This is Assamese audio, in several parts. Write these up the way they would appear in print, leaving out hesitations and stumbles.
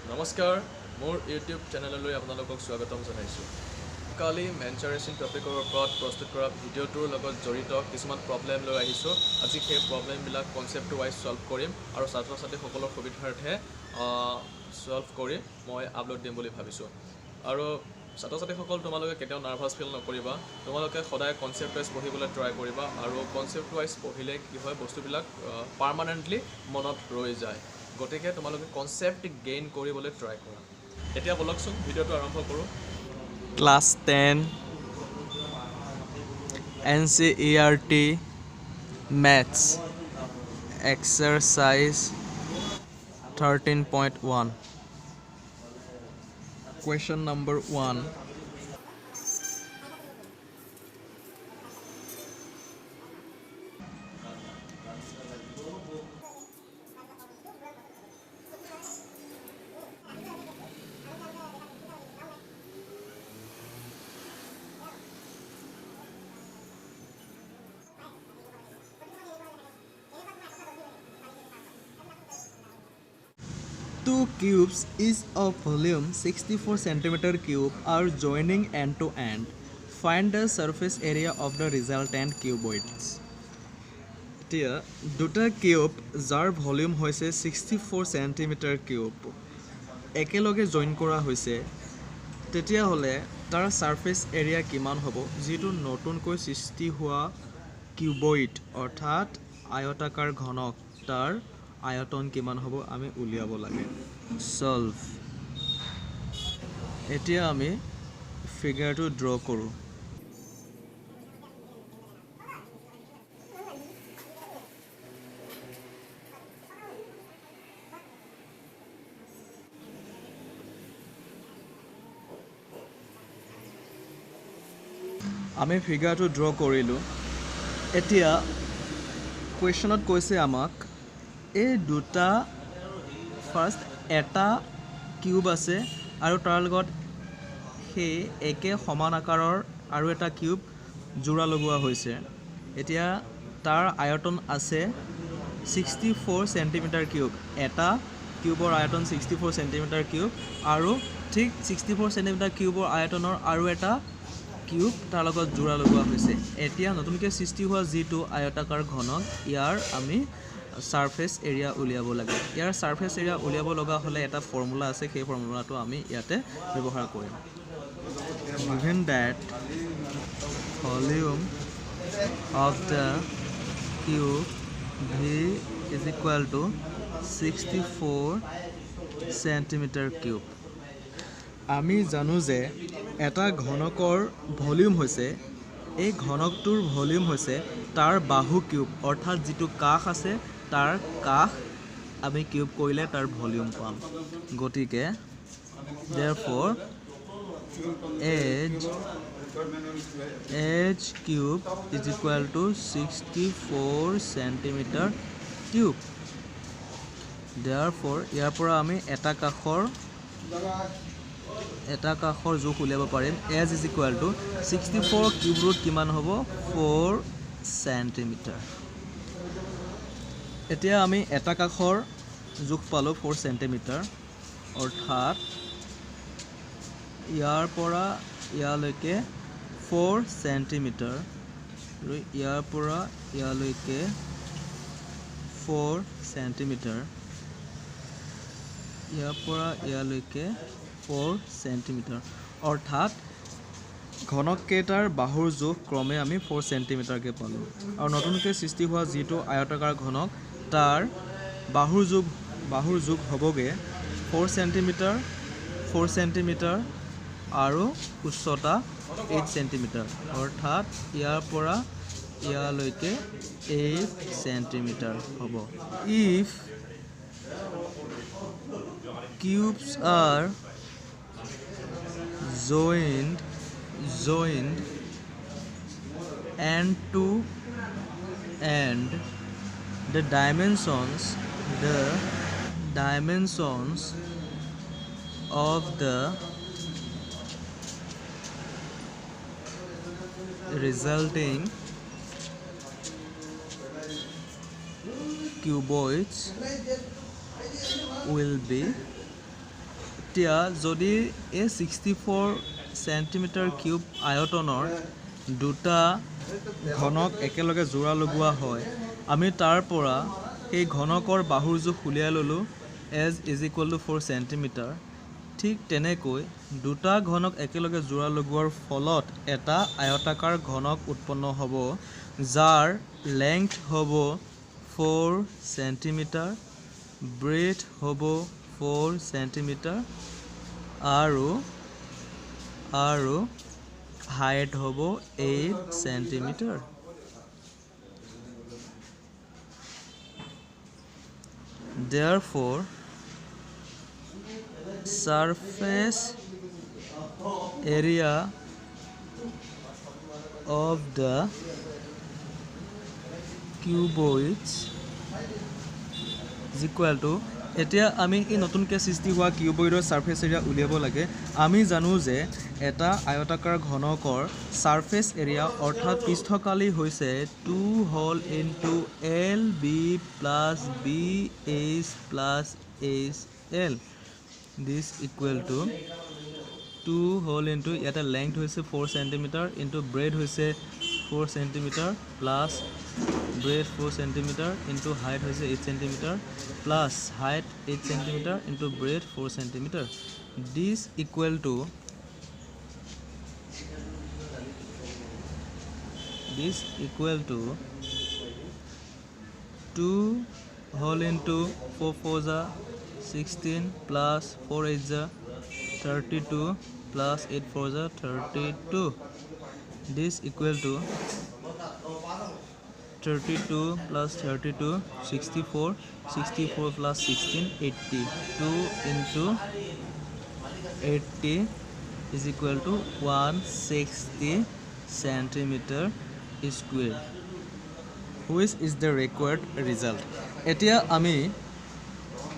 নমস্কাৰ মোৰ ইউটিউব চেনেললৈ আপোনালোকক স্বাগতম জনাইছোঁ। কালি মেঞ্চাৰেশ্যন টপিকৰ ওপৰত প্ৰস্তুত কৰা ভিডিঅ'টোৰ লগত জড়িত কিছুমান প্ৰব্লেম লৈ আহিছোঁ। আজি সেই প্ৰব্লেমবিলাক কনচেপ্ট ৱাইজ সলভ কৰিম আৰু ছাত্ৰ ছাত্ৰীসকলৰ সুবিধাৰ্থে সলভ কৰি মই আপলোড দিম বুলি ভাবিছোঁ। আৰু ছাত্ৰ ছাত্ৰীসকল তোমালোকে কেতিয়াও নাৰ্ভাছ ফিল নকৰিবা। তোমালোকে সদায় কনচেপ্ট ৱাইজ পঢ়িবলৈ ট্ৰাই কৰিবা আৰু কনচেপ্ট ৱাইজ পঢ়িলে কি হয় বস্তুবিলাক পাৰ্মানেণ্টলি মনত ৰৈ যায়। গতিকে তোমালোকে কনচেপ্ট গেইন কৰিবলৈ ট্ৰাই কৰা। এতিয়া বলকচোন ভিডিঅ'টো আৰম্ভ কৰোঁ। Class 10 NCERT Maths Exercise 13.1 Question number 1. Two cubes each of volume 64 centimeter cube are joining end to end. Find the surface area of the resultant cuboids. এতিয়া দুটা কিউব যাৰ ভলিউম হৈছে 64 centimeter কিউব একেলগে জইন কৰা হৈছে, তেতিয়াহ'লে তাৰ সাৰফেস এৰিয়া কিমান হ'ব? যিটো নতুনকৈ সৃষ্টি হোৱা কিউবইড অৰ্থাৎ আয়তাকাৰ ঘনক তাৰ আয়তন কিমান হ'ব আমি উলিয়াব লাগে। সলভ। এতিয়া আমি ফিগাৰটো ড্ৰ কৰোঁ। আমি ফিগাৰটো ড্ৰ কৰিলোঁ। এতিয়া কুৱেশ্যনত কৈছে আমাক এই দুটা ফাৰ্ষ্ট এটা কিউব আছে আৰু তাৰ লগত সেই একে সমান আকাৰৰ আৰু এটা কিউব জোৰা লগোৱা হৈছে। এতিয়া তাৰ আয়তন আছে 64 centimeter কিউব। এটা কিউবৰ আয়তন 64 centimeter কিউব আৰু ঠিক 64 centimeter কিউবৰ আয়তনৰ আৰু এটা কিউব তাৰ লগত জোৰা লগোৱা হৈছে। এতিয়া নতুনকৈ সৃষ্টি হোৱা যিটো আয়তাকাৰ ঘনক ইয়াৰ আমি সাৰফেস এৰিয়া উলিয়াব লাগে। ইয়াৰ সাৰফেস এৰিয়া উলিয়াব লগা হ'লে এটা ফৰ্মুলা আছে, সেই ফৰ্মুলাটো আমি ইয়াতে ব্যৱহাৰ কৰিম। Given that volume of the cube V is equal to 64 centimeter cube. আমি জানো যে এটা ঘনকৰ ভলিউম হৈছে, এই ঘনকটোৰ ভলিউম হৈছে তাৰ বাহু কিউব অৰ্থাৎ যিটো কাষ আছে তাৰ কাষ আমি কিউব কৰিলে তাৰ ভলিউম পাম। গতিকে therefore h cube is equal to 64 centimeter cube. therefore ইয়াৰ পৰা আমি এটা কাষৰ জোখ উলিয়াব পাৰিম। h is equal to 64 cube root কিমান হ'ব? 4 centimeter. এতিয়া আমি এটা কাষৰ জোখ পালোঁ 4 centimeter, অৰ্থাৎ ইয়াৰ পৰা ইয়ালৈকে 4 centimeter আৰু ইয়াৰ পৰা ইয়ালৈকে 4 centimeter, ইয়াৰ পৰা ইয়ালৈকে 4 centimeter, অৰ্থাৎ ঘনককেইটাৰ বাহুৰ জোখ ক্ৰমে আমি 4 centimeterকৈ পালোঁ। আৰু নতুনকৈ সৃষ্টি হোৱা যিটো আয়তাকাৰ ঘনক তাৰ বাহুৰ জোখ হ'বগৈ 4 centimeter আৰু উচ্চতা 8 centimeter, অৰ্থাৎ ইয়াৰ পৰা ইয়ালৈকে 8 centimeter হ'ব। If cubes are joined end to end, the dimensions of the resulting cuboids will be এতিয়া যদি এই 64 সেন্টিমিটাৰ কিউব আয়তনৰ দুটা ঘনক একেলগে জোৰা লগোৱা হয় আমি তাৰ পৰা এই ঘনকৰ বাহুৰ জোখ উলিয়াই ললো as is equal to 4 centimetre ঠিক তেনেকৈ দুটা ঘনক একেলগে জোৰা লগোৱাৰ ফলত এটা আয়তাকাৰ ঘনক উৎপন্ন হ'ব যাৰ লেংথ হ'ব 4 সেন্টিমিটাৰ ব্ৰেথ হ'ব 4 সেন্টিমিটাৰ আৰু হাইট হ'ব 8 centimetre therefore surface area of the cuboids is equal to এতিয়া আমি এই নতুনকৈ সৃষ্টি হোৱা কিউবইডৰ সাৰফেস এৰিয়া উলিয়াব লাগে আমি জানো যে এটা আয়তাকাৰ ঘনকৰ সাৰফেস এৰিয়া অৰ্থাৎ পৃষ্ঠকালি হৈছে 2 whole into LB plus BH plus HL this equal to 2 whole into ইয়াতে লেংথ হৈছে 4 সেন্টিমিটাৰ ইনটু ব্ৰেথ হৈছে 4 centimetre plus breadth 4 centimetre into height হৈছে 8 centimetre plus height 8 centimetre into breadth 4 centimetre this equal to 2 whole into 4 4 जा 16 plus 4 8 जा 32 plus 8 4 जा 32 this equal to 32 plus 32 64 plus 16 80 2 into 80 is equal to 160 centimeter square which is the required result এতিয়া আমি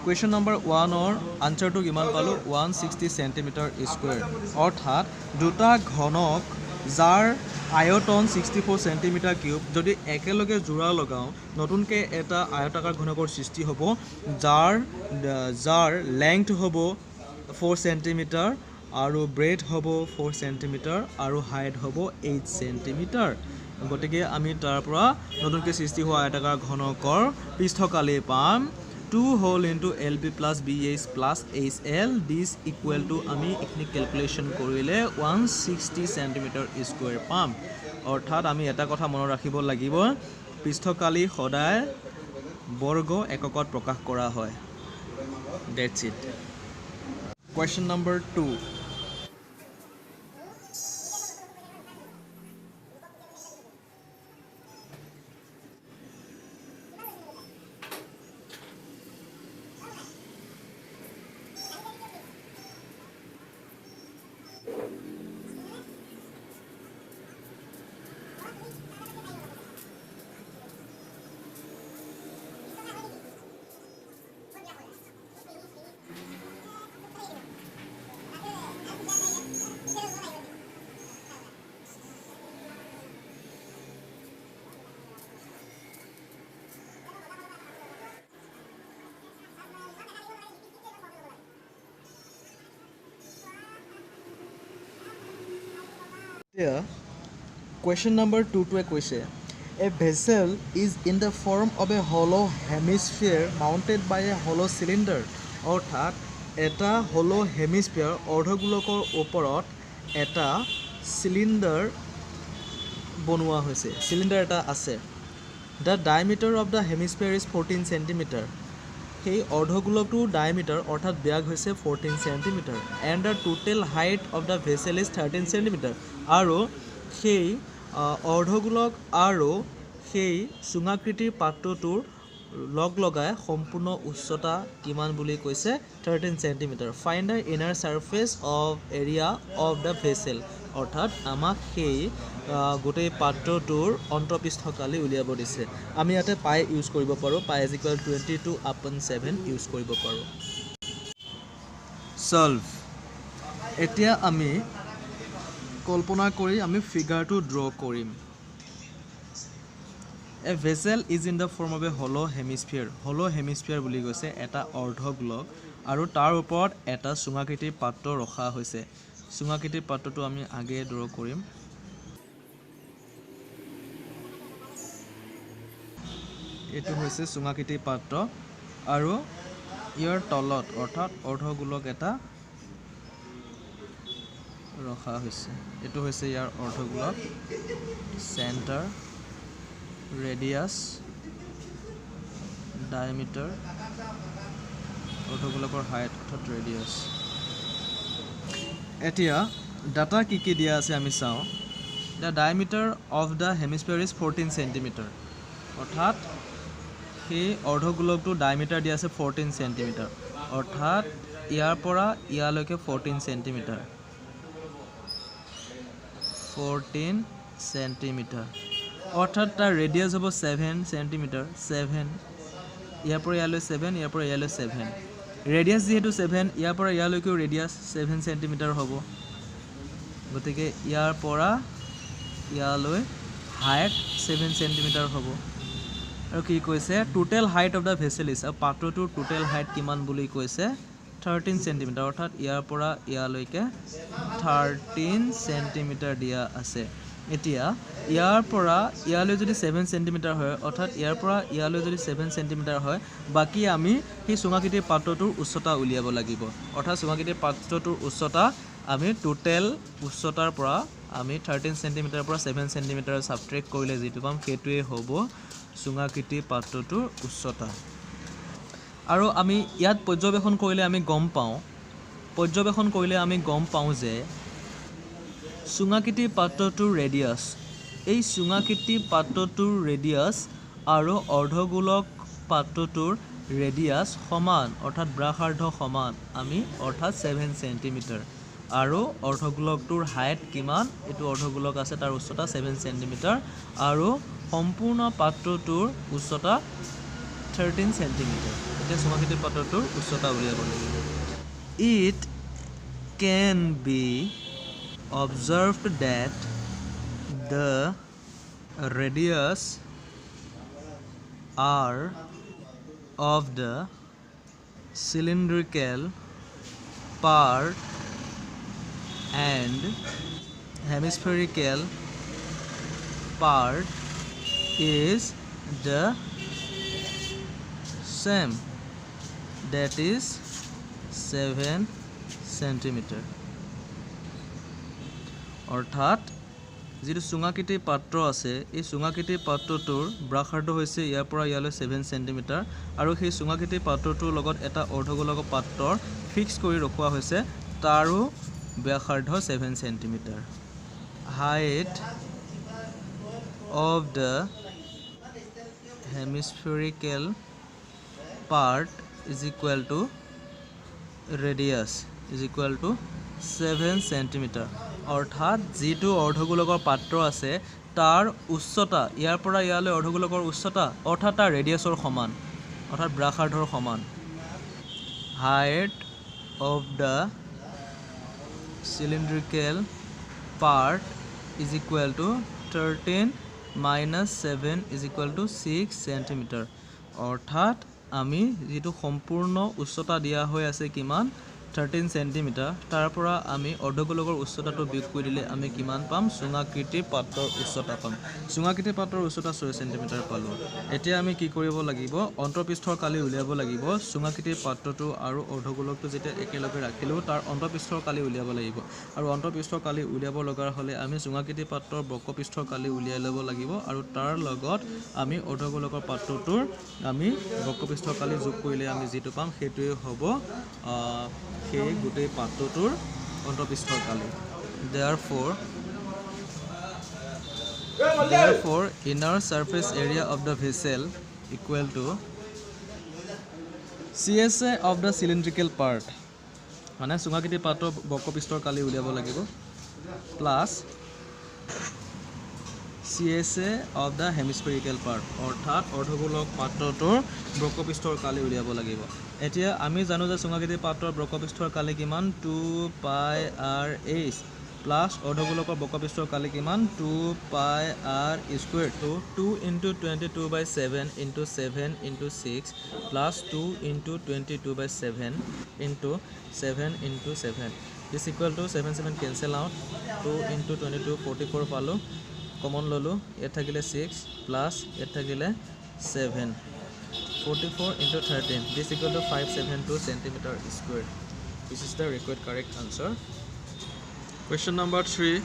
question number 1 or answer to কিমান পালো 160 centimeter square অৰ্থাৎ দুটা ঘনক যাৰ আয়তন 64 সেন্টিমিটাৰ কিউব যদি একেলগে জোৰা লগাও নতুনকে এটা আয়তাকাৰ ঘনকৰ সৃষ্টি হ'ব যাৰ লেংথ হ'ব 4 সেন্টিমিটাৰ আৰু ব্ৰেথ হ'ব 4 সেন্টিমিটাৰ আৰু হাইট হ'ব 8 সেন্টিমিটাৰ গতিকে আমি তাৰ পৰা নতুনকৈ সৃষ্টি হোৱা আয়তাকাৰ ঘনকৰ পৃষ্ঠকালি পাম 2 whole into LB plus BH plus HL this equal to আমি এখিনি ক্যালকুলেশন কৰিলে 160 সেন্টিমিটাৰ স্কয়াৰ পাম অৰ্থাৎ আমি এটা কথা মনত ৰাখিব লাগিব পৃষ্ঠকালি সদায় বৰ্গ এককত প্ৰকাশ কৰা হয় that's it question number 2 Here, question number 2 to a question. A vessel is in the form of a hollow hemisphere mounted by a hollow cylinder. অৰ্থাৎ এটা hollow hemisphere অৰ্ধগোলকৰ ওপৰত এটা cylinder বনোৱা হৈছে cylinder এটা আছে The diameter of the hemisphere is 14 centimeter. সেই অৰ্ধগোলকটোৰ ডায়ামিটাৰ অৰ্থাৎ ব্যাস হৈছে 14 centimetre and the total height of the vessel is 13 centimeter আৰু সেই অৰ্ধগোলক আৰু সেই সুঙাকৃতিৰ পাত্ৰটোৰ লগ লগাই সম্পূৰ্ণ উচ্চতা কিমান বুলি কৈছে 13 centimeter find the inner surface of area of the vessel অৰ্থাৎ আমাক সেই গোটেই পাত্ৰটোৰ অন্তঃপৃষ্ঠকালি উলিয়াব দিছে আমি ইয়াতে পাই ইউজ কৰিব পাৰো পাই is equal 22/7 ইউজ কৰিব পাৰো সলভ এতিয়া আমি কল্পনা কৰি আমি ফিগাৰটো ড্ৰ কৰিম A vessel is in the form of a hollow hemisphere বুলি কৈছে এটা অৰ্ধগোলক আৰু তাৰ ওপৰত এটা চুঙাকৃতিৰ পাত্ৰ ৰখা হৈছে। চুঙাকৃতিৰ পাত্ৰটো আমি আগেয়ে ড্ৰ কৰিম। এইটো হৈছে চুঙাকৃতিৰ পাত্ৰ আৰু ইয়াৰ তলত অৰ্থাৎ অৰ্ধগোলক এটা ৰখা হৈছে। এইটো হৈছে ইয়াৰ অৰ্ধগোলক, চেণ্টাৰ, ৰেডিয়াছ, ডায়ামিটাৰ, অৰ্ধগোলকৰ হাইট অৰ্থাৎ ৰেডিয়াছ। এতিয়া ডাটা কি কি দিয়া আছে আমি চাওঁ। The diameter of the hemisphere is 14 centimetre. অৰ্থাৎ সেই অৰ্ধগোলকটো ডায়ামিটাৰ দিয়া আছে 14 চেণ্টিমিটাৰ। অৰ্থাৎ ইয়াৰ পৰা ইয়ালৈকে 14 চেণ্টিমিটাৰ। 14 চেণ্টিমিটাৰ। অৰ্থাৎ তাৰ ৰেডিয়াছ হ'ব 7 চেণ্টিমিটাৰ। 7, ইয়াৰ পৰা ইয়ালৈ 7, ইয়াৰ পৰা ইয়ালৈ 7। ৰেডিয়াছ যিহেতু 7, ইয়াৰ পৰা ইয়ালৈকেও ৰেডিয়াছ 7 চেণ্টিমিটাৰ হ'ব। গতিকে ইয়াৰ পৰা ইয়ালৈ হাইট 7 চেণ্টিমিটাৰ হ'ব। আৰু কি কৈছে, total height of the vessel is, পাত্ৰটোৰ টোটেল হাইট কিমান বুলি কৈছে 13 চেণ্টিমিটাৰ। অৰ্থাৎ ইয়াৰ পৰা ইয়ালৈকে 13 চেণ্টিমিটাৰ দিয়া আছে। এতিয়া ইয়াৰ পৰা ইয়ালৈ যদি 7 চেণ্টিমিটাৰ হয়, অৰ্থাৎ ইয়াৰ পৰা ইয়ালৈ যদি 7 চেণ্টিমিটাৰ হয়, বাকী আমি সেই চুঙাকৃতিৰ পাত্ৰটোৰ উচ্চতা উলিয়াব লাগিব। অৰ্থাৎ চুঙাকৃতিৰ পাত্ৰটোৰ উচ্চতা আমি টোটেল উচ্চতাৰ পৰা আমি 13 চেণ্টিমিটাৰৰ পৰা 7 চেণ্টিমিটাৰ ছাবট্ৰেক্ট কৰিলে যিটো পাম সেইটোৱে হ'ব চুঙাকৃতিৰ পাত্ৰটোৰ উচ্চতা। আৰু আমি ইয়াত পৰ্যবেক্ষণ কৰিলে আমি গম পাওঁ যে চুঙাকৃতিৰ পাত্ৰটোৰ ৰেডিয়াছ, এই চুঙাকৃতিৰ পাত্ৰটোৰ ৰেডিয়াছ আৰু অৰ্ধগোলক পাত্ৰটোৰ ৰেডিয়াছ সমান, অৰ্থাৎ ব্যাসাৰ্ধ সমান আমি, অৰ্থাৎ 7 চেণ্টিমিটাৰ। আৰু অৰ্ধগোলকটোৰ হাইট কিমান, এইটো অৰ্ধগোলক আছে তাৰ উচ্চতা 7 চেণ্টিমিটাৰ আৰু সম্পূৰ্ণ পাত্ৰটোৰ উচ্চতা 13 চেণ্টিমিটাৰ। এতিয়া চুঙাকৃতিৰ পাত্ৰটোৰ উচ্চতা উলিয়াব লাগিব। It can be observed that the radius r of the cylindrical part and hemispherical part is the same, that is 7 centimetre. অৰ্থাৎ যিটো চুঙাকৃতিৰ পাত্ৰ আছে, এই চুঙাকৃতিৰ পাত্ৰটোৰ ব্যাসাৰ্ধ হৈছে ইয়াৰ পৰা ইয়ালৈ 7 চেণ্টিমিটাৰ আৰু সেই চুঙাকৃতিৰ পাত্ৰটোৰ লগত এটা অৰ্ধগোলক পাত্ৰৰ ফিক্স কৰি ৰখোৱা হৈছে, তাৰো ব্যাসাৰ্ধ 7 centimetre. Height of the hemispherical part is equal to radius is equal to 7 centimeter. অৰ্থাৎ যিটো অৰ্ধগোলকৰ পাত্ৰ আছে তাৰ উচ্চতা ইয়াৰ পৰা ইয়ালৈ অৰ্ধগোলকৰ উচ্চতা অৰ্থাৎ তাৰ ৰেডিয়াছৰ সমান, অৰ্থাৎ ব্যাসাৰ্ধৰ সমান। Height of the cylindrical part is equal to 13 minus 7 is equal to 6 centimeter. অৰ্থাৎ আমি যিটো সম্পূৰ্ণ উচ্চতা দিয়া হৈ আছে কিমান 13 চেণ্টিমিটাৰ, তাৰ পৰা আমি অৰ্ধগোলকৰ উচ্চতাটো বিয়োগ কৰি দিলে আমি কিমান পাম, চুঙাকৃতিৰ পাত্ৰৰ উচ্চতা পাম। চুঙাকৃতিৰ পাত্ৰৰ উচ্চতা 6 চেণ্টিমিটাৰ পালোঁ। এতিয়া আমি কি কৰিব লাগিব, অন্তঃপৃষ্ঠৰ কালি উলিয়াব লাগিব। চুঙাকৃতিৰ পাত্ৰটো আৰু অৰ্ধগোলকটো যেতিয়া একেলগে ৰাখিলোঁ তাৰ অন্তঃপৃষ্ঠৰ কালি উলিয়াব লাগিব। আৰু অন্তঃপৃষ্ঠৰ কালি উলিয়াব লগা হ'লে আমি চুঙাকৃতিৰ পাত্ৰৰ বক্ৰপৃষ্ঠৰ কালি উলিয়াই ল'ব লাগিব আৰু তাৰ লগত আমি অৰ্ধগোলকৰ পাত্ৰটোৰ আমি বক্ৰপৃষ্ঠৰ কালি যোগ কৰিলে আমি যিটো পাম সেইটোৱে হ'ব সেই গোটেই পাত্ৰটোৰ অন্তঃপৃষ্ঠৰ কালি। Therefore inner surface area of the vessel equal to CSA of the cylindrical part, মানে চুঙাকৃতিৰ পাত্ৰৰ বক্ৰপৃষ্ঠৰ কালি উলিয়াব লাগিব, plus CSA of the hemispherical part, অৰ্থাৎ অৰ্ধগোলক পাত্ৰটোৰ বক্ৰপৃষ্ঠৰ কালি উলিয়াব লাগিব। এতিয়া আমি জানো যে চুঙাকৃতিৰ পাত্ৰৰ বক্ৰপৃষ্ঠৰ কালি কিমান 2 পাই r h, প্লাছ অৰ্ধগোলকৰ বক্ৰপৃষ্ঠৰ কালি কিমান 2πr² তো 2 × 22/7 × 7 × 6 plus 2 × 22/7 × 7 × 7 this equal to 7 7 cancel out 2 × 22 44 পালোঁ কমন ল'লোঁ ইয়াত থাকিলে 6 প্লাছ ইয়াত থাকিলে 7 44 × 13 দিছ equal to 572 cm². This is the required correct answer. Question number 3.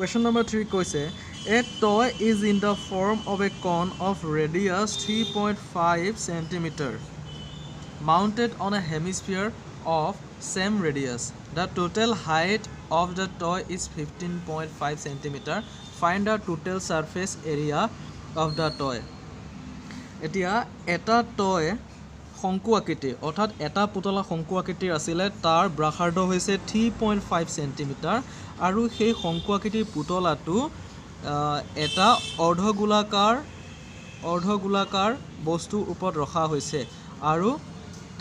Question number 3 কৈছে a toy is in the form of a cone of radius 3.5 cm mounted on a hemisphere of same radius. The total height of the toy is 15.5 cm. Find the total surface area of the toy. এতিয়া এটা toy শংকু আকৃতিৰ অৰ্থাৎ এটা পুতলা শংকু আকৃতিৰ আছিলে তাৰ ব্যাসাৰ্ধ হৈছে 3.5 cm আৰু সেই শংকু আকৃতিৰ পুতলাটো এটা অৰ্ধগোলাকাৰ বস্তুৰ ওপৰত ৰখা হৈছে আৰু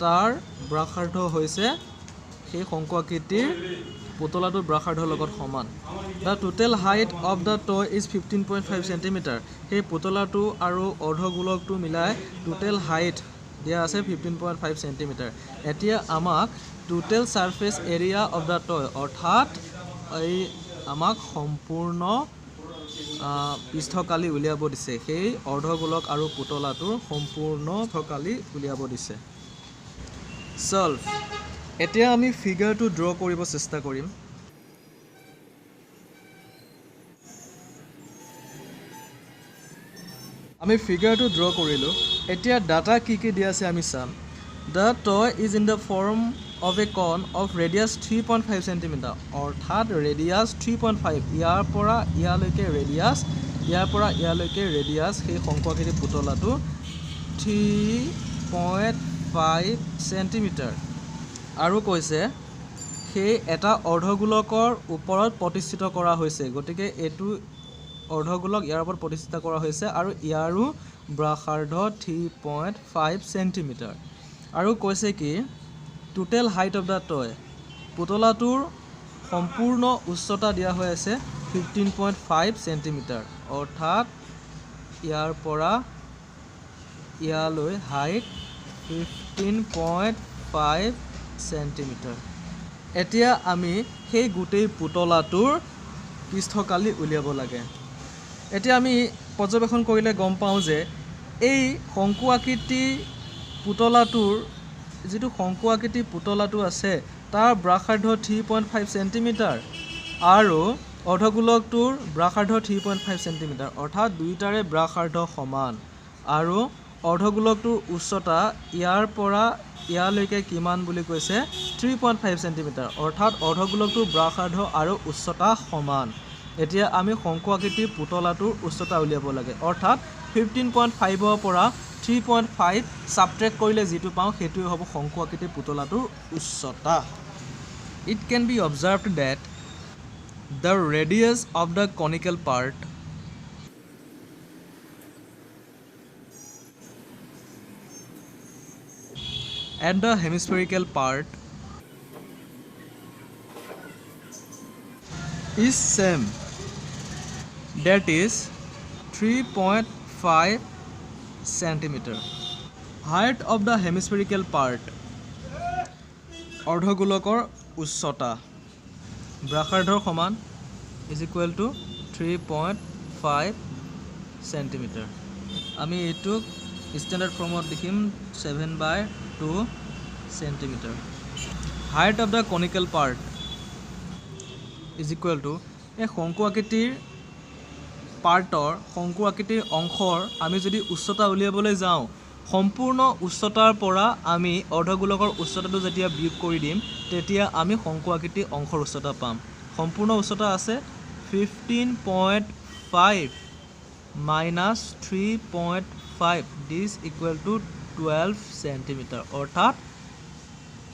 তাৰ ব্যাসাৰ্ধ হৈছে সেই শংকু আকৃতিৰ পুতলাটোৰ ব্যাসাৰ্ধৰ লগত সমান The total height of the toy is 15.5 cm. সেই পুতলাটো আৰু অৰ্ধগোলকটো মিলাই টোটেল হাইট দিয়া আছে 15.5 cm. এতিয়া আমাক total surface area of the toy অৰ্থাৎ এই আমাক সম্পূৰ্ণ পৃষ্ঠকালি উলিয়াব দিছে সেই অৰ্ধগোলক আৰু পুতলাটোৰ সম্পূৰ্ণ পৃষ্ঠকালি উলিয়াব দিছে সলভ এতিয়া আমি ফিগাৰটো ড্ৰ কৰিব চেষ্টা কৰিম আমি ফিগাৰটো ড্ৰ কৰিলোঁ এতিয়া ডাটা কি দিয়া আছে আমি চাম The toy is in the form of a cone of radius 3.5 cm অৰ্থাৎ radius 3.5 ইয়াৰ পৰা ইয়ালৈকে radius সেই শংকু আকৃতিৰ পুতলাটো 3.5 cm আৰু কৈছে সেই এটা অৰ্ধগোলকৰ ওপৰত প্ৰতিষ্ঠিত কৰা হৈছে গতিকে এটো অৰ্ধগোলক ইয়াৰ ওপৰত প্ৰতিষ্ঠিত কৰা হৈছে আৰু ইয়াৰো ব্যাসাৰ্ধ 3.5 cm আৰু কৈছে কি total height of the toy পুতলাটোৰ সম্পূৰ্ণ উচ্চতা দিয়া হৈ আছে 15.5 cm অৰ্থাৎ ইয়াৰ পৰা ইয়ালৈ হাইট 15.5 cm এতিয়া আমি সেই গোটেই পুতলাটোৰ পৃষ্ঠকালি উলিয়াব লাগে এতিয়া আমি পৰ্যবেক্ষণ কৰিলে গম পাওঁ যে এই শংকু আকৃতি পুতলাটোৰ যেটো শংকু আকৃতি পুতলাটো আছে তাৰ ব্যাসাৰ্ধ 3.5 cm আৰু অৰ্ধগোলকটোৰ ব্যাসাৰ্ধ 3.5 cm অৰ্থাৎ দুইটাৰে ব্যাসাৰ্ধ সমান আৰু অৰ্ধগোলকটোৰ উচ্চতা ইয়াৰ পৰা ইয়ালৈকে কিমান বুলি কৈছে 3.5 cm অৰ্থাৎ অৰ্ধগোলকটোৰ ব্যাসাৰ্ধ আৰু উচ্চতা সমান এতিয়া আমি শংকু আকৃতিৰ পুতলাটোৰ উচ্চতা উলিয়াব লাগে অৰ্থাৎ 15.5 ৰ পৰা 3.5 সাবট্ৰেক্ট কৰিলে যেটো পাওঁ হেতুই হ'ব শংকু আকৃতিৰ পুতলাটোৰ উচ্চতা It can be observed that the radius of the conical part and the hemispherical part is same, that is 3.5 cm. Height of the hemispherical part অৰ্ধগোলকৰ উচ্চতা ব্যাসাৰ্ধৰ সমান is equal to 3.5 cm. আমি এটো স্ট্যান্ডার্ড ফর্মত লিখিম 7/2 cm. Height of the conical part is equal to a Shanku আকৃতিৰ পাৰ্টৰ শংকু আকৃতিৰ অংশৰ আমি যদি উচ্চতা উলিয়াবলৈ যাওঁ সম্পূৰ্ণ উচ্চতাৰ পৰা আমি অৰ্ধগোলকৰ উচ্চতাটো যেতিয়া বিয়োগ কৰি দিম তেতিয়া আমি শংকু আকৃতিৰ অংশৰ উচ্চতা পাম সম্পূৰ্ণ উচ্চতা আছে 15.5 minus 3.5 this equal to 12 centimeter অৰ্থাৎ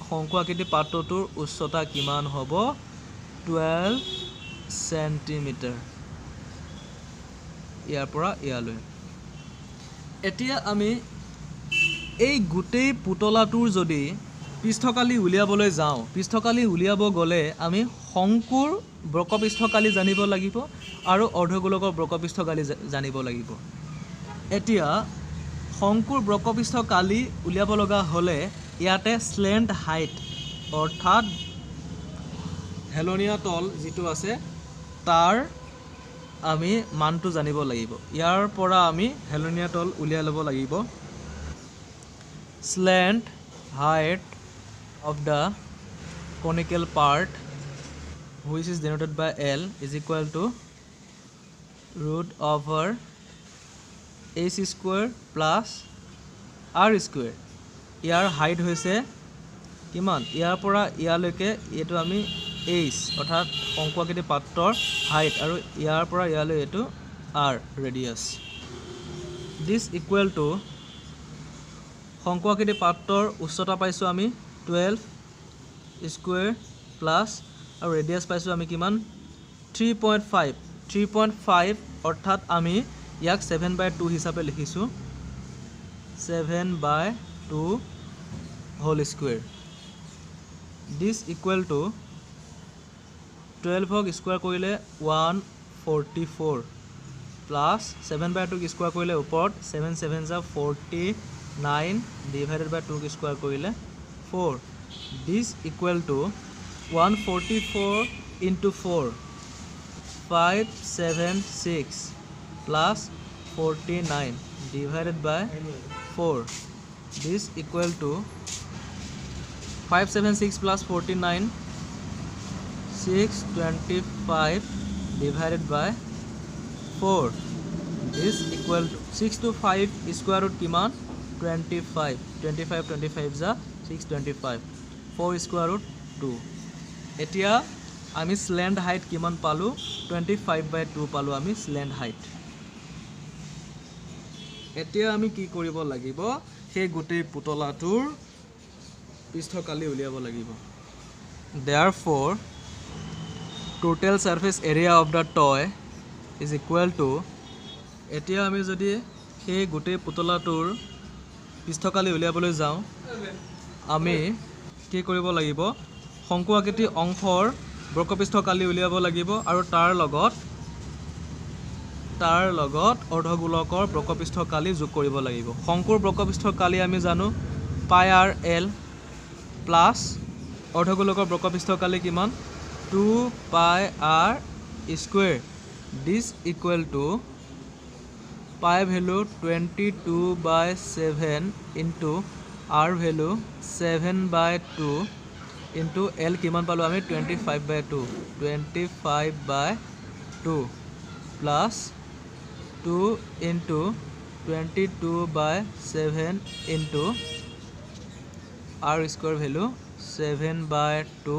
শংকু আকৃতি পাত্ৰটোৰ উচ্চতা কিমান হ'ব 12 centimeter ইয়াৰ পৰা ইয়ালৈ এতিয়া আমি এই গোটেই পুতলাটোৰ যদি পৃষ্ঠকালি উলিয়াবলৈ যাওঁ পৃষ্ঠকালি উলিয়াব গ'লে আমি শংকুৰ বক্ৰপৃষ্ঠকালি জানিব লাগিব আৰু অৰ্ধগোলকৰ বক্ৰপৃষ্ঠকালি জানিব লাগিব এতিয়া শংকুৰ বক্ৰপৃষ্ঠকালি উলিয়াব লগা হ'লে ইয়াতে স্লেন্ট হাইট অৰ্থাৎ হেলনীয়া তল যিটো আছে তাৰ আমি মানটো জানিব লাগিব ইয়াৰ পৰা আমি হেলনীয়া তল উলিয়াই ল'ব লাগিব slant height of the conical part which is denoted by L is equal to root over h square plus r square year height হৈছে কিমান ইয়াৰ পৰা ইয়ালৈকে এটো আমি h অৰ্থাৎ শংকু আকৃতি পাত্ৰৰ height আৰু ইয়াৰ পৰা ইয়ালৈ এটো r radius this equal to Shanku আকৃতি পাত্ৰৰ উচ্চতা পাইছো আমি 12 স্কয়াৰ প্লাস আৰু ৰেডিয়াস পাইছো আমি কিমান 3.5 অৰ্থাৎ আমি ইয়াক 7/2 হিচাপে লিখিছো 7/2 whole square this equal to 12 ক স্কয়াৰ কৰিলে 144 প্লাস 7/2 ক স্কয়াৰ কৰিলে ওপৰত 7 7 যা 49 divided by 2 square কৰিলে 4 this equal to 144 into 4 576 plus 49 divided by 4 this equal to 576 plus 49 625 divided by 4 this equal to 6 to 5 square root কিমান 25 যা 625 4 square root 2 এতিয়া আমি স্লেন্ট হাইট কিমান পালো 25/2 পালো আমি স্লেন্ট হাইট এতিয়া আমি কি কৰিব লাগিব সেই গোটেই পুতলাটোৰ পৃষ্ঠকালি উলিয়াব লাগিব therefore total surface area of the toy is equal to এতিয়া আমি যদি সেই গোটেই পুতলাটোৰ পৃষ্ঠকালি উলিয়াবলৈ যাওঁ আমি কি কৰিব লাগিব শংকু আকৃতি অংশৰ বক্ৰপৃষ্ঠকালি উলিয়াব লাগিব আৰু তাৰ লগত অৰ্ধগোলকৰ বক্ৰপৃষ্ঠকালি যোগ কৰিব লাগিব শংকুৰ বক্ৰপৃষ্ঠকালি আমি জানো পাই r l প্লাস অৰ্ধগোলকৰ বক্ৰপৃষ্ঠকালি কিমান 2 pi r square this equal to pi value 22/7 into r value 7/2 into l কিমান পালো আমি 25/2 plus 2 into 22/7 into r square value 7/2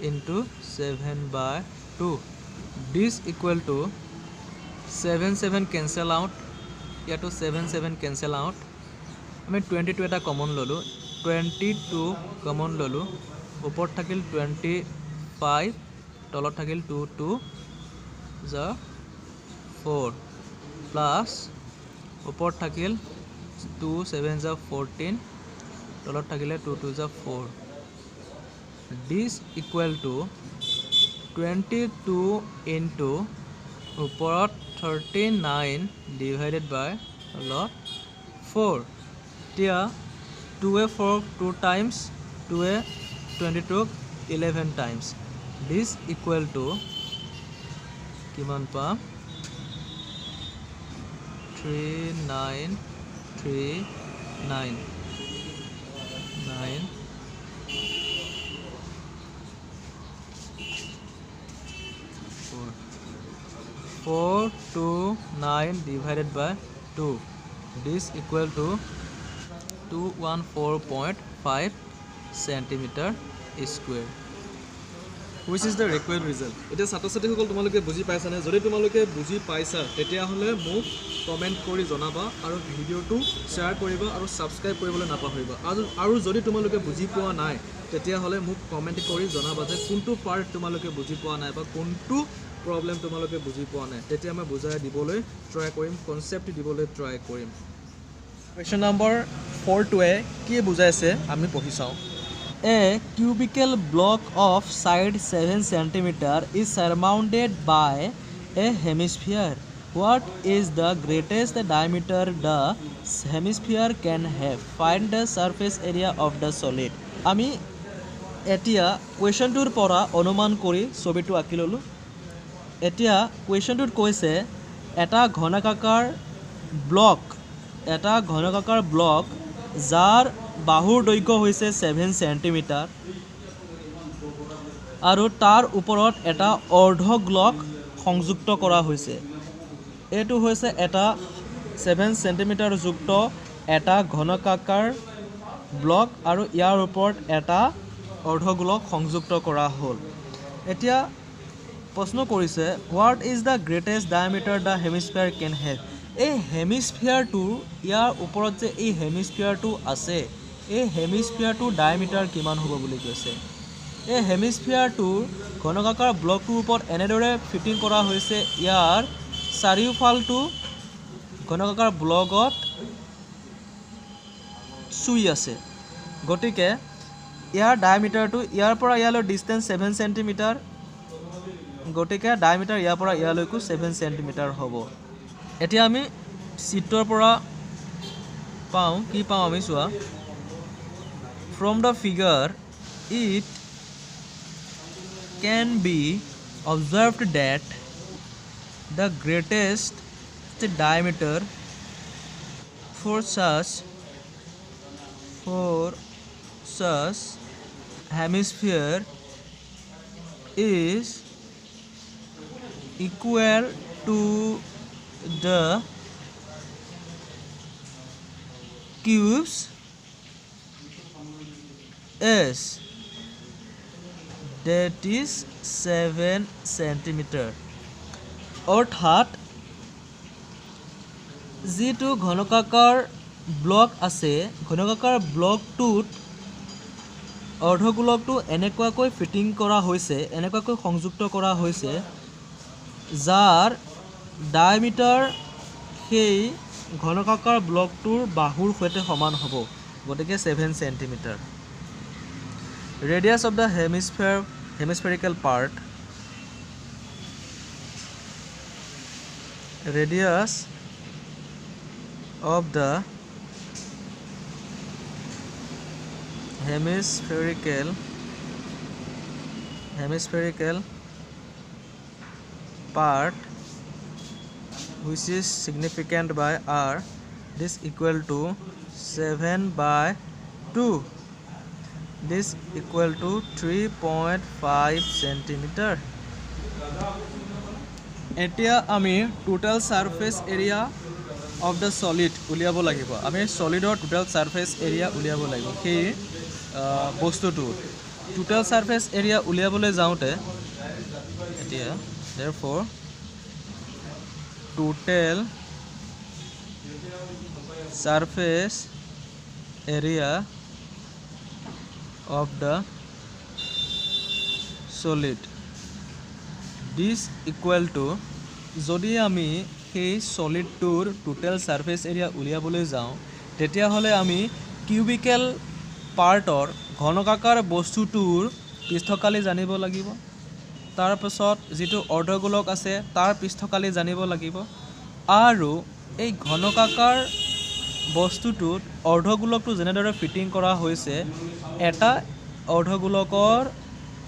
into 7/2 this equal to 7 cancel out या तो 7 cancel out আমি 22 এটা কমন ললো 22 কমন ললো ওপৰত থাকিল 25 তলত থাকিল 2 যা 4 প্লাস ওপৰত থাকিল 2 7 যা 14 তলত থাকিলে 2 যা 4 this equal to 22 into ওপৰত 39 divided by lot 4 tia 2 4 2 times 2 22 11 times this equal to kiman pa 3939 429 divided by 2 this equal to 214.5 centimeter square which is the required result. এতিয়া ছাত্ৰ ছাত্ৰীসকল তোমালোকে বুজি পাইছানে? যদি তোমালোকে বুজি পাইছা তেতিয়াহ'লে মোক কমেণ্ট কৰি জনাবা আৰু ভিডিঅ'টো শ্বেয়াৰ কৰিবা আৰু ছাবস্ক্ৰাইব কৰিবলৈ নাপাহৰিবা। আৰু যদি তোমালোকে বুজি পোৱা নাই তেতিয়াহ'লে মোক কমেণ্ট কৰি জনাবা যে কোনটো পাৰ্ট তোমালোকে বুজি পোৱা নাই বা কোনটো প্ৰব্লেম তোমালোকে বুজি পোৱা নাই, তেতিয়া মই বুজাই দিবলৈ ট্ৰাই কৰিম, কনচেপ্ট দিবলৈ ট্ৰাই কৰিম। কুৱেশ্যন নম্বৰ 4টোৱে কি বুজাইছে আমি পঢ়ি চাওঁ। A cubical block of side 7 cm is surmounted by a hemisphere. What is the greatest diameter the hemisphere can have? Find the surface area of the solid. আমি এতিয়া কুৱেশ্যনটোৰ পৰা অনুমান কৰি ছবিটো আঁকি ল'লোঁ। এতিয়া কুৱেশ্যনটোত কৈছে এটা ঘনকাকাৰ ব্লক যাৰ বাহুৰ দৈৰ্ঘ্য হৈছে 7 চেণ্টিমিটাৰ আৰু তাৰ ওপৰত এটা অৰ্ধগোলক সংযুক্ত কৰা হৈছে। এইটো হৈছে এটা 7 চেণ্টিমিটাৰ যুক্ত এটা ঘনকাকাৰ ব্লক আৰু ইয়াৰ ওপৰত এটা অৰ্ধগোলক সংযুক্ত কৰা হ'ল। এতিয়া প্ৰশ্ন কৰিছে what is the greatest diameter the hemisphere can have. এই হেমিস্ফিয়াৰটো ইয়াৰ ওপৰত যে এই হেমিস্ফিয়াৰটো আছে, এই হেমিস্ফিয়াৰটোৰ ডায়ামিটাৰ কিমান হ'ব বুলি কৈছে। এই হেমিস্ফিয়াৰটোৰ ঘনকাকাৰ ব্লকটোৰ ওপৰত এনেদৰে ফিটিং কৰা হৈছে, ইয়াৰ চাৰিওফালটো ঘনকাকাৰ ব্লকত চুই আছে। গতিকে ইয়াৰ ডায়ামিটাৰটো ইয়াৰ পৰা ইয়ালৈ ডিষ্টেঞ্চ 7 চেণ্টিমিটাৰ, গতিকে ডায়ামিটাৰ ইয়াৰ পৰা ইয়ালৈকো 7 চেণ্টিমিটাৰ হ'ব। এতিয়া আমি চিত্ৰৰ পৰা কি পাওঁ আমি চোৱা। From the figure, it can be observed that the greatest diameter for such hemisphere is equal to the cubes S, that is 7 centimeter. অৰ্থাৎ যিটো ঘনকাকাৰ ব্লক আছে, ঘনকাকাৰ ব্লকটোত অৰ্ধগোলকটো এনেকুৱাকৈ ফিটিং কৰা হৈছে, এনেকুৱাকৈ সংযুক্ত কৰা হৈছে, যাৰ ডায়ামিটাৰ সেই ঘনকাকাৰ ব্লকটোৰ বাহুৰ সৈতে সমান হ'ব, গতিকে 7 centimetre. Radius of the hemispherical part, radius of the hemispherical part which is significant by r, this equal to 7/2, this equal to 3.5 centimeter. এতিয়া আমি total surface area of the solid উলিয়াব লাগিব। আমি সলিডৰ টোটাল সাৰফেস এৰিয়া উলিয়াব লাগিব। সেই বস্তুটো টোটাল সাৰফেস এৰিয়া উলিয়াবলৈ যাওঁতে এতিয়া therefore total surface area of the solid, this equal to, যদি আমি সেই সলিডটোৰ টোটাল সাৰফেস এৰিয়া উলিয়াবলৈ যাওঁ তেতিয়াহ'লে আমি কিউবিকেল পাৰ্টৰ ঘনকাকাৰ বস্তুটোৰ পৃষ্ঠকালি জানিব লাগিব, তাৰপিছত যিটো অৰ্ধগোলক আছে তাৰ পৃষ্ঠকালি জানিব লাগিব, আৰু এই ঘনকাকাৰ বস্তুটোত অৰ্ধগোলকটো যেনেদৰে ফিটিং কৰা হৈছে, এটা অৰ্ধগোলকৰ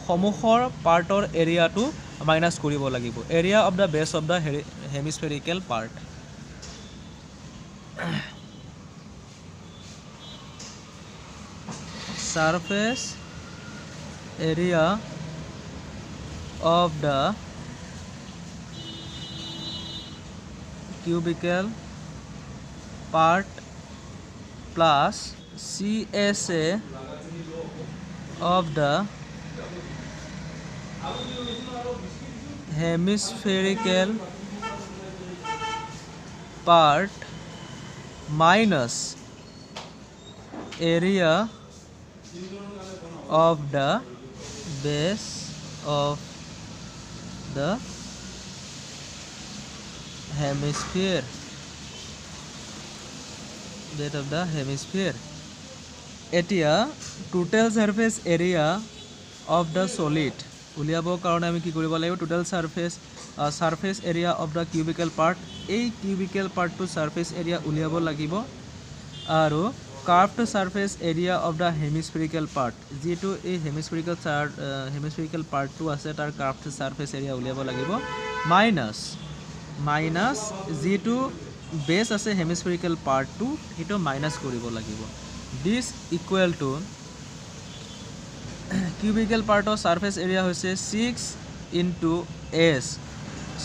সমুখৰ পাৰ্টৰ এৰিয়াটো মাইনাছ কৰিব লাগিব, area of the base of the hemispherical part. Surface area of the cubical part plus CSA of the hemispherical part minus area of the base of the hemisphere. এতিয়া total surface area of the solid উলিয়াবৰ কাৰণে আমি কি কৰিব লাগিব total surface area of the cubical part এই cubical part to surface area উলিয়াব লাগিব আৰু curved surface area of the hemispherical part যেটো এই hemispherical part টো আছে তাৰ curved surface area উলিয়াব লাগিব minus যেটো base আছে hemispherical part টো হেটো minus কৰিব লাগিব this equal to cubical part of surface area hoise 6 into s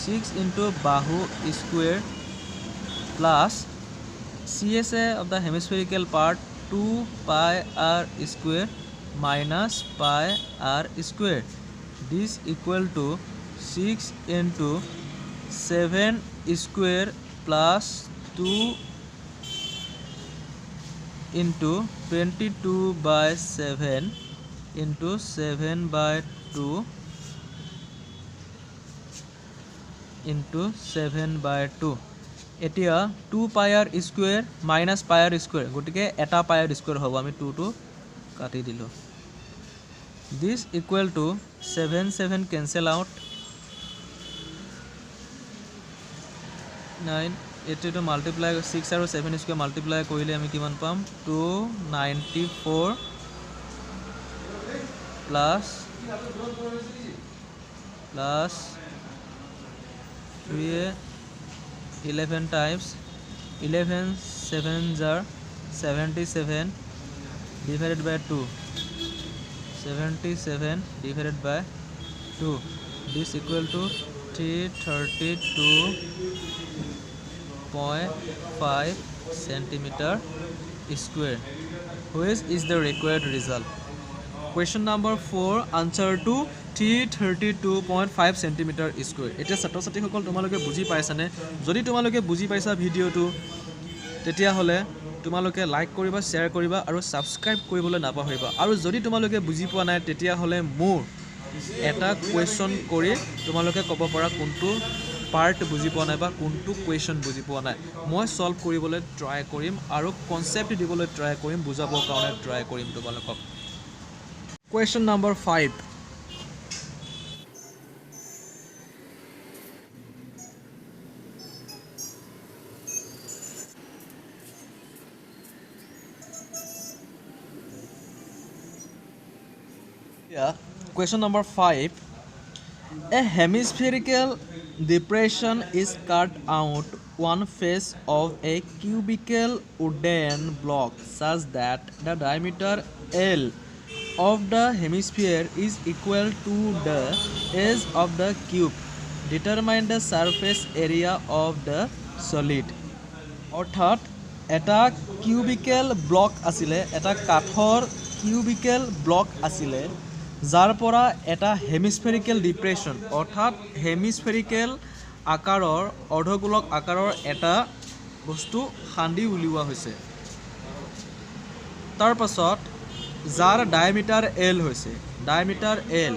6 into bahu square plus CSA of the hemispherical part 2 pi r square minus pi r square. This equal to 6 into 7 square plus 2 into 22 by 7 into 7 by 2 into 7 by 2. এতিয়া 2 pi r square minus pi r square গটিকে এটা pi r square হ'ব আমি 2 টো কাটি দিলো this equal to 7 cancel out 9 এটো মাল্টিপ্লাই 6 আৰু 7 স্কয়াৰ মাল্টিপ্লাই কৰিলে আমি কিমান পাম 294 plus 11 times 11 7s are 77 divided by 2 77 divided by 2 this equal to 332.5 centimeter square which is the required result. Question number 4 answer to 332.5 centimeter square. এটা ছাত্ৰ-ছাত্ৰী সকল তোমালোকে বুজি পাইছানে যদি তোমালোকে বুজি পাইছা ভিডিওটো তেতিয়া হলে তোমালোকে লাইক কৰিবা শেয়াৰ কৰিবা আৰু সাবস্ক্ৰাইব কৰিবলৈ নাপাহৰিবা আৰু যদি তোমালোকে বুজি পোৱা নাই তেতিয়া হলে মোৰ এটা কোৱেশ্চন কৰি তোমালোকে ক'ব পৰা কোনটো পাৰ্ট বুজি পোৱা নাই বা কোনটো কোৱেশ্চন বুজি পোৱা নাই মই সলভ কৰিবলৈ ট্ৰাই কৰিম আৰু কনসেপ্ট দিবলৈ ট্ৰাই কৰিম বুজাবৰ কাৰণে ট্ৰাই কৰিম তোমালোকক Question number 5 Question number 5 A hemispherical depression is cut out one face of a cubical wooden block such that the diameter L of the hemisphere is equal to the edge of the cube. Determine the surface area of the solid. অৰ্থাৎ এটা কিউবিকেল ব্লক আছিল এটা কাঠৰ কিউবিকেল ব্লক আছিল যাৰ পৰা এটা হেমিস্ফেৰিকেল ডিপ্ৰেছন অৰ্থাৎ হেমিস্ফেৰিকেল আকাৰৰ অৰ্ধগোলক আকাৰৰ এটা বস্তু খান্দি উলিওৱা হৈছে তাৰ পাছত যাৰ ডায়ামিটাৰ L হৈছে ডায়ামিটাৰ L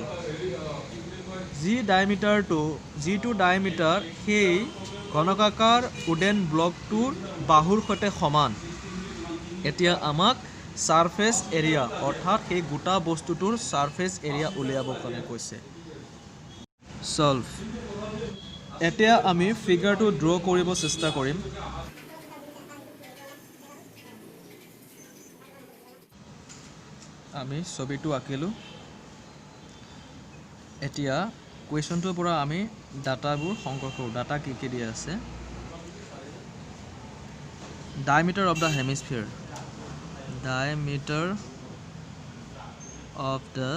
যি ডায়ামিটাৰটো যিটো ডায়ামিটাৰ সেই ঘনকাকাৰ উডেন ব্লকটোৰ বাহুৰ সৈতে সমান এতিয়া আমাক সাৰফেস এৰিয়া অৰ্থাৎ এই গোটা বস্তুটোৰ সাৰফেস এৰিয়া উলিয়াব কাৰণে কৈছে সলভ এতিয়া আমি ফিগাৰটো ড্ৰ কৰিব চেষ্টা কৰিম আমি ছবিটো আঁকিলো এতিয়া কোৱেশ্চনটোৰ পৰা আমি ডাটাবোৰ সংগ্ৰহ কৰোঁ ডাটা কি কি দিয়া আছে diameter of the hemisphere diameter of the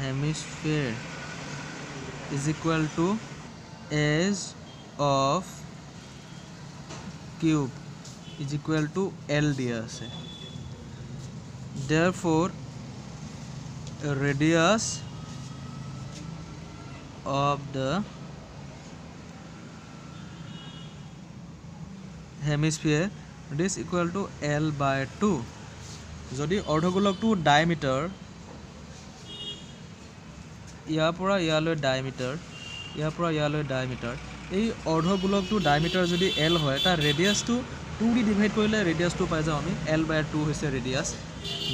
hemisphere is equal to edge of cube is equal to L দিয়া আছে therefore radius of the hemisphere this equal to L by 2 যদি অৰ্ধগোলকটো ডায়ামিটাৰ ইয়াৰ পৰা ইয়ালৈ ডায়ামিটাৰ এই অৰ্ধগোলকটো ডায়ামিটাৰ যদি L হয় তাৰ ৰেডিয়াসটো 2 দি ডিভাইড কৰিলে ৰেডিয়াসটো পাই যাওঁ আমি L by 2 হৈছে ৰেডিয়াস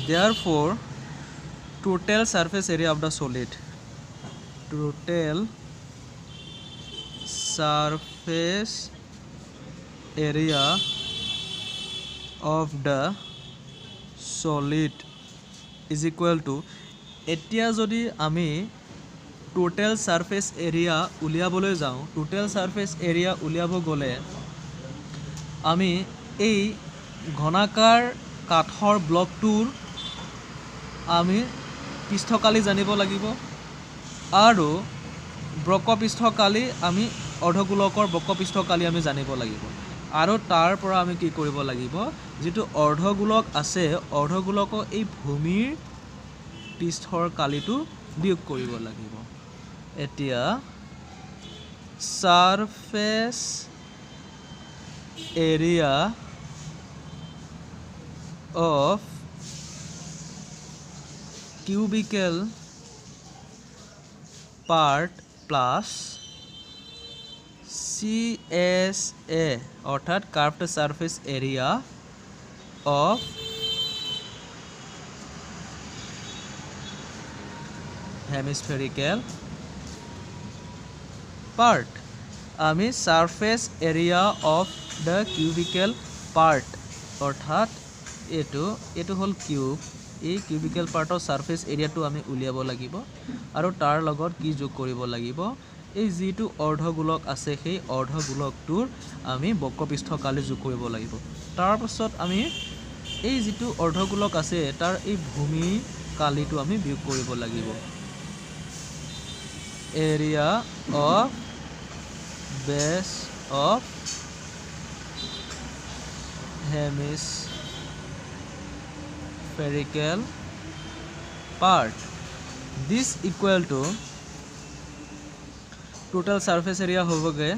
therefore total surface area of the solid total surface area of the solid is equal to এতিয়া যদি আমি total surface area উলিয়াবলৈ যাওঁ total surface area উলিয়াব গ'লে আমি এই ঘনাকাৰ কাঠৰ ব্লকটোৰ আমি পৃষ্ঠকালি জানিব লাগিব আৰু বক্ৰপৃষ্ঠকালি আমি অৰ্ধগোলকৰ বক্ৰপৃষ্ঠকালি আমি জানিব লাগিব আৰু তাৰ পৰা আমি কি কৰিব লাগিব যেটো অৰ্ধগোলক আছে অৰ্ধগোলকৰ এই ভূমিৰ পৃষ্ঠৰ কালিটো বিয়োগ কৰিব লাগিব এতিয়া surface area of cubical part plus CSA অর্থাৎ curved surface area of hemispherical part আমি surface area of the cubical part অর্থাৎ এটো হল কিউব এই কিউবিকেল পাৰ্টৰ সাৰফেস এৰিয়াটো আমি উলিয়াব লাগিব আৰু তাৰ লগত কি যোগ কৰিব লাগিব এই যেটো অৰ্ধগোলক আছে সেই অৰ্ধগোলকটোৰ আমি বক্ৰপৃষ্ঠকালি যোগ কৰিব লাগিব তাৰ পাছত আমি এই যেটো অৰ্ধগোলক আছে তাৰ এই ভূমি কালিটো আমি বিয়োগ কৰিব লাগিব area of base of hemispherical part this equal to total surface area होबगे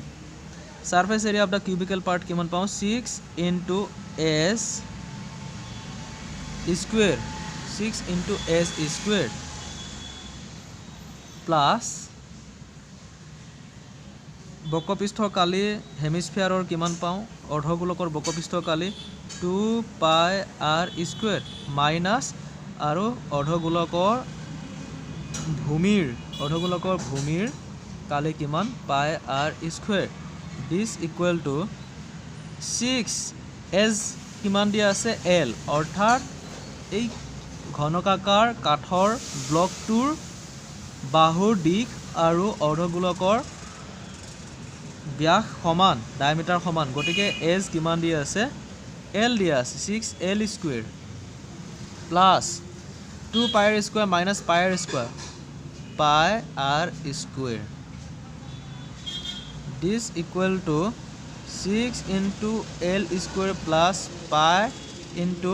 surface area of the cubical part किमान पाऊँ 6 into s square 6 into s square plus বক্ৰপৃষ্ঠকালি হেমিস্ফিয়াৰৰ কিমান পাওঁ অৰ্ধগোলকৰ বক্ৰপৃষ্ঠকালি 2 pi r square minus আৰু অৰ্ধগোলকৰ ভূমিৰ কালি কিমান pi r square this equal to 6 as কিমান দিয়া আছে l অৰ্থাৎ এই ঘনকাকাৰ কাঠৰ ব্লকটোৰ বাহুৰ দিশ আৰু অৰ্ধগোলকৰ ব্যাস সমান ডায়ামিটাৰ সমান গটিকে s কিমান দিয়া আছে l দিয়া আছে 6l square plus 2 pi r square minus pi r square pi r square this equal to 6 into l square plus pi into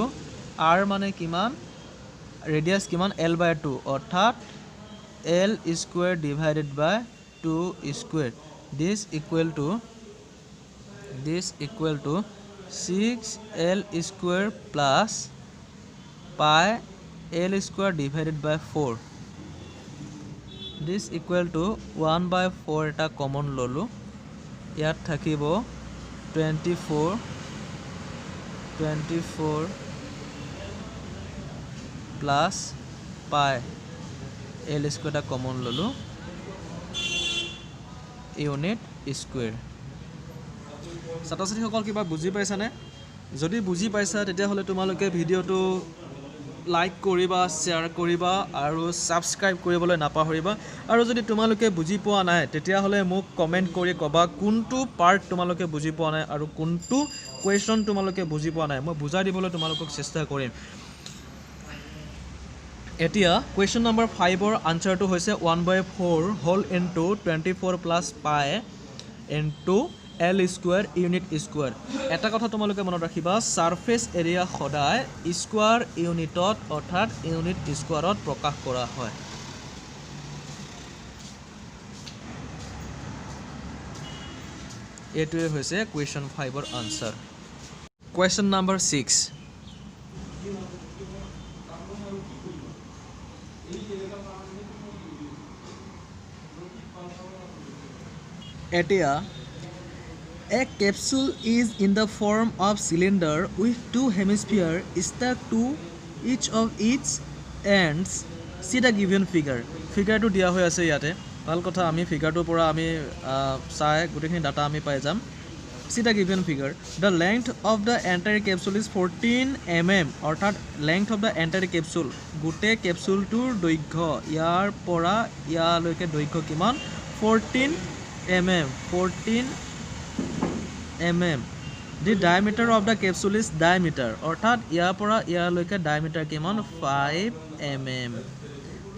r মানে কিমান ৰেডিয়াস কিমান l by 2 অৰ্থাৎ l square divided by 2 square this equal to 6l square plus pi l square divided by 4 this equal to 1 by 4 এটা কমন ললো ইয়াত থাকিব 24 plus pi l square এটা কমন ললো ইউনিট স্কয়াৰ ছাত্ৰ-ছাত্ৰীসকল কিবা বুজি পাইছানে যদি বুজি পাইছা তেতিয়া হলে তোমালোকে ভিডিওটো লাইক কৰিবা শেয়াৰ কৰিবা আৰু সাবস্ক্ৰাইব কৰিবলৈ নাপাহৰিবা আৰু যদি তোমালোকে বুজি পোৱা নাই তেতিয়া হলে মোক কমেন্ট কৰি কবা কোনটো পাৰ্ট তোমালোকে বুজি পোৱা নাই আৰু কোনটো কোৱেশ্চন তোমালোকে বুজি পোৱা নাই মই বুজাই দিবলৈ তোমালোকক চেষ্টা কৰিম এতিয়া কোৱেশ্চন নম্বৰ 5 ৰ আনসাৰটো হৈছে 1/4 whole into 24 plus pi into L square unit square. এটা কথা তোমালোকে মনত ৰাখিবা সাৰফেস এৰিয়া সদায় স্কয়াৰ ইউনিটত অৰ্থাৎ ইউনিট স্কয়াৰত প্ৰকাশ কৰা হয় এটোৱে হৈছে কোয়েশ্চন 5 ৰ আনসার কোয়েশ্চন নাম্বার 6 এতিয়া a capsule is in the form of cylinder with two hemispheres stuck to each of its ends. See the given figure. Figure to dia hoy ase yate. ভাল কথা আমি figure to pora ami sai gotekhini data ami pai jam. See the given figure. The length of the entire capsule is 14 mm. অর্থাৎ length of the entire capsule. গোটে capsule tour দৈৰ্ঘ্য ইয়াৰ পৰা ইয়ালৈকে দৈৰ্ঘ্য কিমান 14 mm. 14 mm. The diameter of the capsule is diameter. অর্থাৎ ইয়াৰ পৰা ইয়ালৈকে diameter কিমান 5 mm.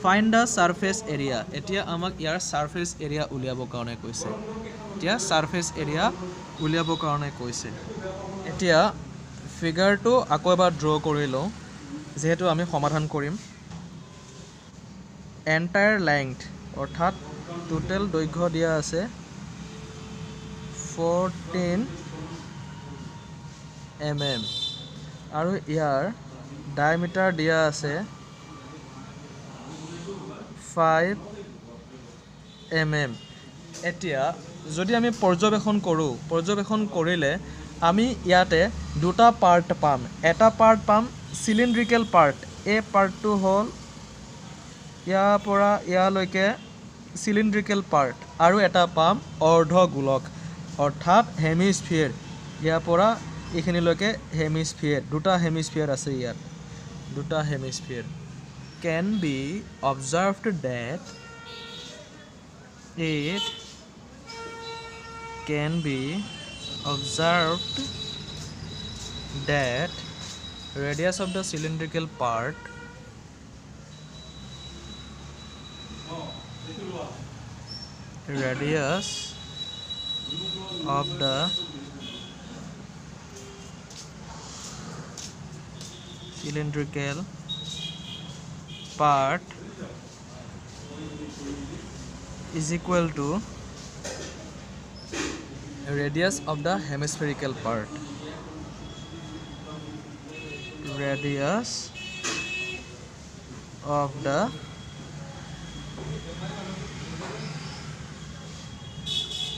Find the surface area. এতিয়া আমাক ইয়াৰ surface area উলিয়াব কাৰণে কৈছে এতিয়া surface area উলিয়াব কাৰণে কৈছে এতিয়া ফিগাৰটো আকৌ এবাৰ ড্ৰ কৰি লওঁ যেহেতু আমি সমাধান কৰিম entire length অৰ্থাৎ টোটাল দৈৰ্ঘ্য দিয়া আছে 14 mm আৰু ইয়াৰ ডায়ামিটাৰ দিয়া আছে 5 mm এতিয়া যদি আমি পৰ্যবেক্ষণ কৰো পৰ্যবেক্ষণ কৰিলে আমি ইয়াতে দুটা পাৰ্ট পাম এটা পাৰ্ট পাম সিলিন্ড্ৰিকেল পাৰ্ট এই পাৰ্টটো হ'ল ইয়াৰ পৰা ইয়ালৈকে সিলিন্ড্ৰিকেল পাৰ্ট আৰু এটা পাম অৰ্ধগোলক অৰ্থাৎ হেমিস্ফিয়াৰ ইয়াৰ পৰা এইখিনিলৈকে হেমিস্ফিয়াৰ দুটা হেমিস্ফিয়াৰ আছে ইয়াত দুটা হেমিস্ফিয়াৰ can be observed that it can be observed that radius of the cylindrical part radius of the cylindrical part is equal to radius of the hemispherical part radius of the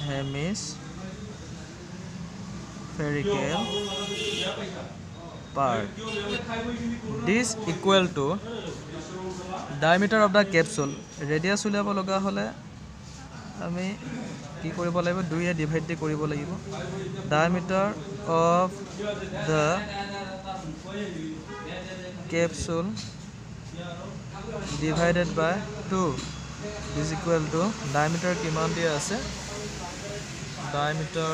hemispherical part this equal to diameter of the capsule radius উলিয়াব লগা হলে আমি কি কৰিব লাগিব 2 এ ডিভাইড কৰিব লাগিব diameter of the capsule divided by 2 is equal to diameter কিমান দিয়া আছে diameter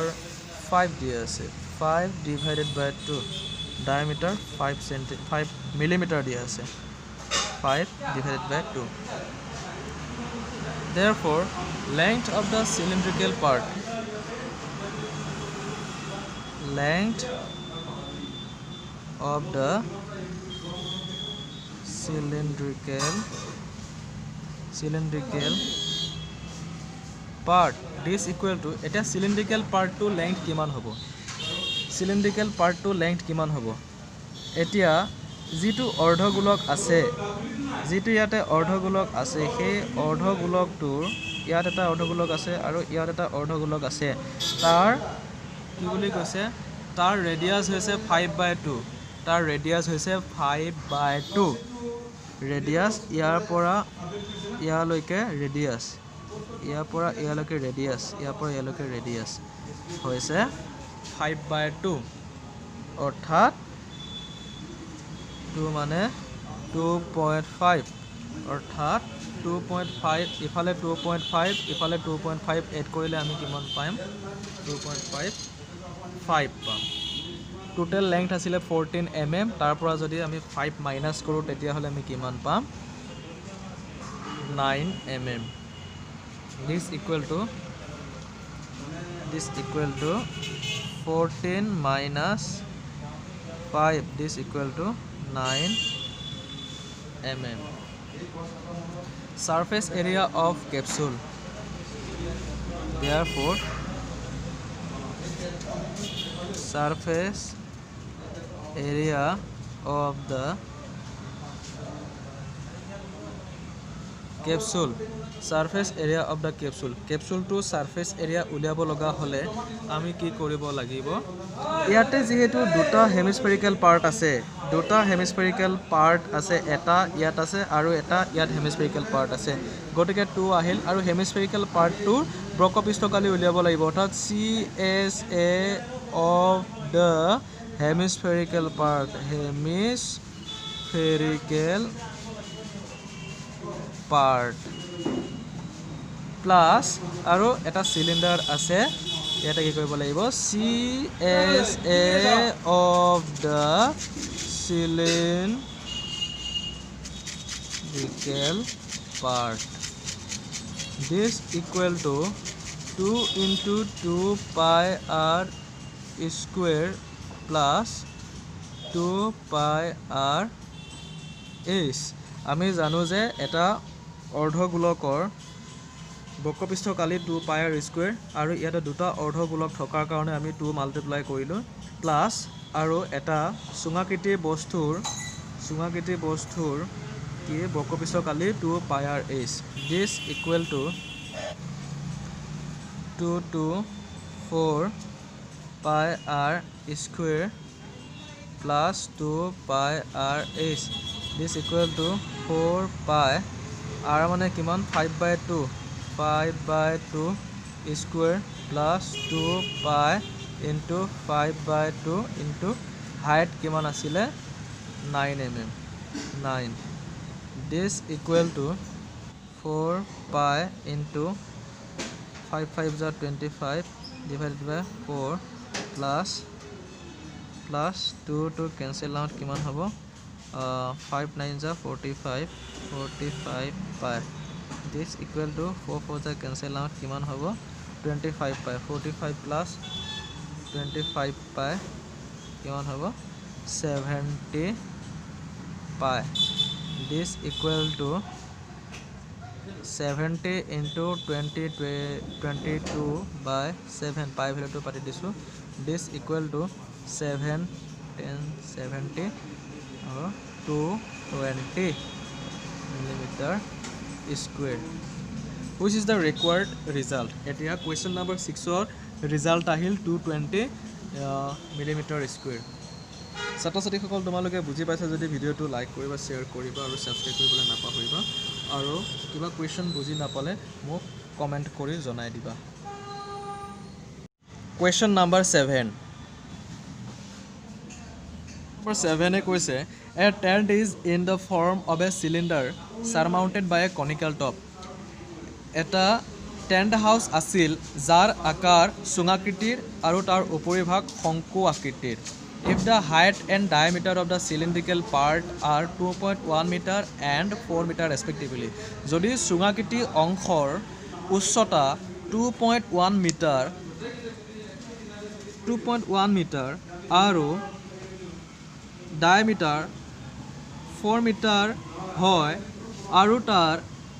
5 দিয়া আছে 5 divided by 2 diameter 5 millimeter দিয়া আছে 5 divided by 2 therefore length of the cylindrical part length of the cylindrical part this equal to eta cylindrical part to length kiman hobo cylindrical part to length kiman hobo etia जितु अर्धगोलक আছে जितु ইয়াতে अर्धगोलक আছে সেই अर्धगोलকটোৰ ইয়াত এটা अर्धगोलक আছে আৰু ইয়াত এটা अर्धगोलक আছে তাৰ কি বুলি কৈছে তাৰ ৰেডিয়াস হৈছে 5/2 তাৰ ৰেডিয়াস হৈছে 5/2 ৰেডিয়াস ইয়াৰ পৰা ইয়ালৈকে ৰেডিয়াস ইয়াৰ পৰা ইয়ালৈকে ৰেডিয়াস ইয়াৰ পৰা ইয়ালৈকে ৰেডিয়াস হৈছে 5/2 অৰ্থাৎ 2 মানে 2.5 অৰ্থাৎ 2.5 ইফালে 2.5 ইফালে 2.5 এড কৰিলে আমি কিমান পাম 2.5 পাম টোটাল লেংথ আছিল 14 mm তাৰ পৰা যদি আমি 5 মাইনাস কৰো তেতিয়া হলে আমি কিমান পাম 9 mm this equal to this equal to 14 minus 5, this equal to 9 mm. Surface area of capsule, therefore surface area of the capsule, surface area of the capsule to surface area উলিয়াব লগা হলে আমি কি কৰিব লাগিব ইয়াতে যেহেতু দুটা হেমিস্ফেৰিকেল পাৰ্ট আছে এটা ইয়াত আছে আৰু এটা ইয়াত হেমিস্ফেৰিকেল পাৰ্ট আছে গতিকে 2 আহিল আৰু হেমিস্ফেৰিকেল পাৰ্টটো বক্ৰপৃষ্ঠকালি উলিয়াব লাগিব অৰ্থাৎ CSA of the hemispherical part plus আৰু এটা সিলিন্ডাৰ আছে এটা কি কৰিব লাগিব CSA of the cylindrical part, this equal to 2 into 2 pi r square plus 2 pi r h. আমি জানো যে এটা অৰ্ধগোলকৰ বক্ৰপৃষ্ঠকালি 2 pi r square আৰু ইয়াতে দুটা অৰ্ধগোলক থকাৰ কাৰণে আমি 2 মাল্টিপ্লাই কৰিলো প্লাস আৰু এটা সুঙাকৃতিৰ বস্তুৰ কি বক্ৰপৃষ্ঠকালি 2 pi r h, this equal to 2 to 4 pi r square plus 2 pi r h, this equal to 4 pi r মানে কিমান 5/2 square plus 2 pi into 5/2 into height কিমান আছিলে 9 mm 9, this equal to 4 pi into 5 5 is 25 divided by 4 plus 2 to cancel out কিমান হ'ব 5 9 is 45 pi, this equal to 4 4 is cancel out কিমান হ'ব 25 pi, 45 plus 25 pi কিমান হ'ব 70 pi, this equal to 70 into 22 by 7 pi value to পাতি দিছো, this equal to 7 10 70 or 220 millimeter square, which is the required result. এতিয়া question number 6 or result আহিল 220 millimeter square. ছাত্ৰ-ছাত্ৰীসকল তোমালোকে বুজি পাইছা যদি ভিডিওটো লাইক কৰিবা শ্বেয়াৰ কৰিবা আৰু সাবস্ক্ৰাইব কৰিবলৈ নাপাহৰিবা আৰু কিবা কোৱেশ্চন বুজি নাপালে মোক কমেন্ট কৰি জনাই দিবা। Question number 7 এ কৈছে a tent is in the form of a cylinder surmounted by a conical top. এটা টেণ্ট হাউচ আছিল যাৰ আকাৰ সুঙাকৃতিৰ আৰু তাৰ উপৰিভাগ শংকু আকৃতিৰ। If the height and diameter of the cylindrical part are 2.1 meter and 4 meter respectively, যদি সুঙাকৃতি অংশৰ উচ্চতা 2.1 মিটাৰ আৰু diameter 4 meter হয় আৰু তাৰ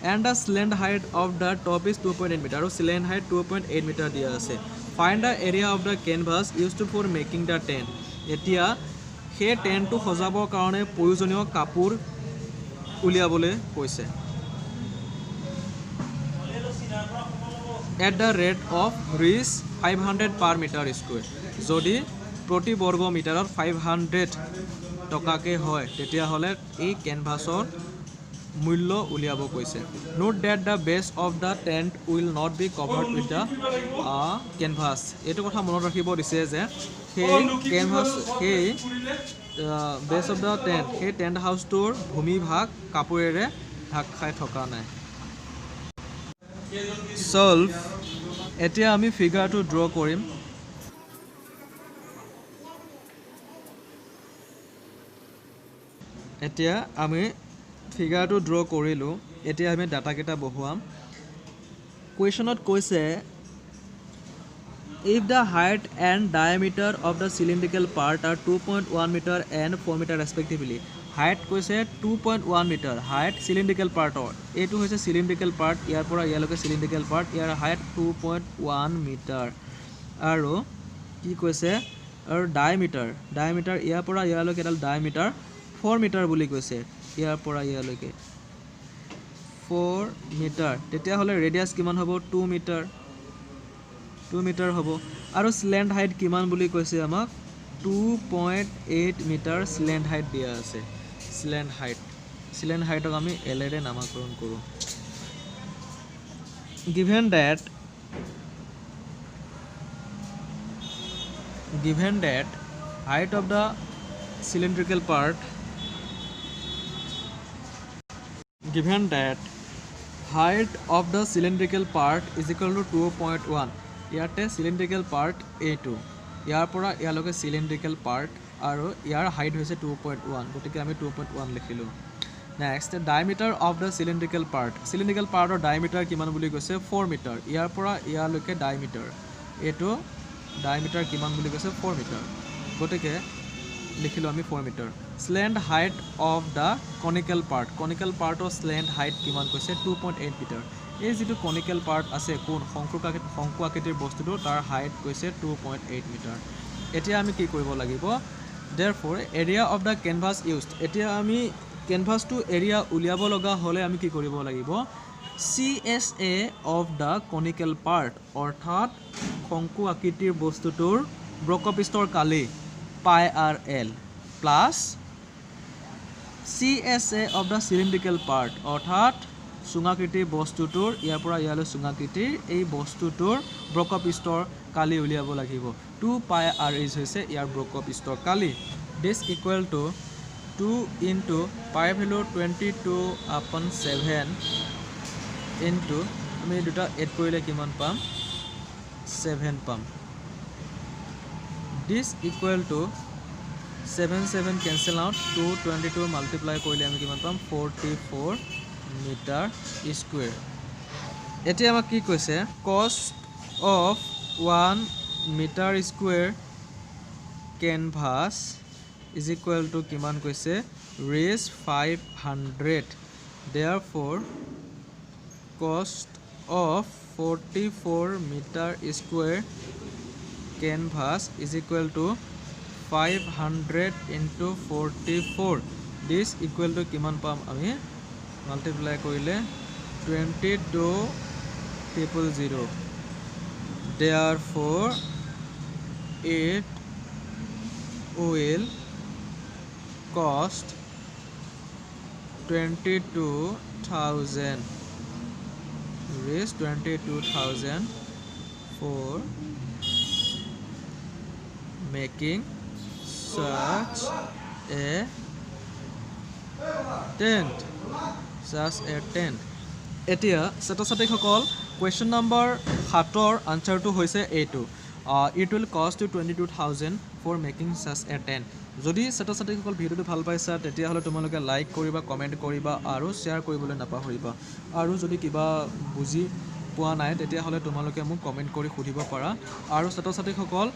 and the cylinder height of the top is 2.8 meter আৰু cylinder height 2.8 meter দিয়া আছে। Find the area of the canvas used for making the tent. এতিয়া সেই টেণ্টটো সজাবৰ কাৰণে প্ৰয়োজনীয় কাপোৰ উলিয়াবলৈ কৈছে। At the rate of rupees 500 per meter square, যদি প্ৰতি বৰ্গ মিটাৰত 500 টকাকে হয় তেতিয়াহ'লে এই কেনভাছৰ মূল্য উলিয়াব কৈছে। Note that the base of the tent will not be covered with the canvas. এইটো কথা মনত ৰাখিব দিছে যে সেই কেনভাছ সেই বেছ অফ দ্য টেণ্ট সেই টেণ্ট হাউচটোৰ ভূমিভাগ কাপোৰেৰে ঢাক খাই থকা নাই। সলভ। এতিয়া আমি ফিগাৰটো ড্ৰ কৰিম। এতিয়া আমি ফিগাৰটো ড্ৰ কৰিলোঁ। এতিয়া আমি ডাটাকেইটা বহুৱাম। কুৱেশ্যনত কৈছে if the height and diameter of the cylindrical part are 2.1 meter and 4 meter respectively. Height কৈছে 2.1 meter. Height cylindrical part এইটো হৈছে cylindrical part, ইয়াৰ পৰা ইয়ালৈকে cylindrical part, ইয়াৰ height 2.1 meter. আৰু কি কৈছে আৰু diameter ইয়াৰ পৰা ইয়ালৈকে এডাল diameter 4 meter বুলি কৈছে, ইয়াৰ পৰা ইয়ালৈকে 4 meter. তেতিয়াহ'লে radius কিমান হ'ব 2 meter হ'ব আৰু slant height কিমান বুলি কৈছে আমাক 2.8 meter slant height দিয়া আছে. slant height ক আমি L এৰে নামকৰণ কৰোঁ. given that height of the cylindrical part is equal to 2.1. ইয়াতে cylindrical part A2, ইয়াৰ পৰা ইয়ালৈকে cylindrical part আৰু ইয়াৰ height হৈছে 2.1, গতিকে আমি 2.1 লিখিলোঁ. Next diameter of the cylindrical part ৰ diameter কিমান বুলি কৈছে 4 meter, ইয়াৰ পৰা ইয়ালৈকে diameter, এইটো diameter কিমান বুলি কৈছে 4 meter, গতিকে লিখিলোঁ আমি 4 meter. slant height of the conical part ৰ slant height কিমান কৈছে 2.8 meter. এই যিটো conical part আছে কোন শংকু আকৃতিৰ বস্তুটো তাৰ height কৈছে 2.8 meter. এতিয়া আমি কি কৰিব লাগিব therefore area of the canvas used. এতিয়া আমি কেনভাছটো এৰিয়া উলিয়াব লগা হ'লে আমি কি কৰিব লাগিব CSA of the conical part অৰ্থাৎ শংকু আকৃতিৰ বস্তুটোৰ বক্ৰপৃষ্ঠৰ কালি pi r l plus CSA of the cylindrical part অৰ্থাৎ চুঙাকৃতিৰ বস্তুটোৰ ইয়াৰ পৰা ইয়ালৈ চুঙাকৃতিৰ এই বস্তুটোৰ বক্ৰপৃষ্ঠৰ কালি উলিয়াব লাগিব 2 pi r h হৈছে ইয়াৰ বক্ৰপৃষ্ঠৰ কালি. this equal to 2 into pi value 22/7 into আমি দুটা এড কৰিলে কিমান পাম 7 পাম. this equal to 7 cancel out 222 multiply কৰিলে আমি কিমান পাম 44 meter square. এতিয়া আমাক কি কৈছে cost of 1 meter square canvas is equal to কিমান কৈছে raise 500. therefore cost of 44 meter square canvas is equal to 500 into 44. this equal to কিমান পাম আমি multiply কৰিলে 22,000. therefore it will cost 22,000 raise 22,000 for making such a tent. এতিয়া ছাত্ৰ-ছাত্ৰীসকল কুৱেশ্যন নম্বৰ 7ৰ আনচাৰটো হৈছে এইটো it will cost you 22,000 for making such a tent. যদি ছাত্ৰ-ছাত্ৰীসকল ভিডিঅ'টো ভাল পাইছা তেতিয়াহ'লে তোমালোকে লাইক কৰিবা, কমেণ্ট কৰিবা আৰু শ্বেয়াৰ কৰিবলৈ নাপাহৰিবা. আৰু যদি কিবা বুজি পোৱা নাই তেতিয়াহ'লে তোমালোকে মোক কমেণ্ট কৰি সুধিব পাৰা. আৰু ছাত্ৰ-ছাত্ৰীসকল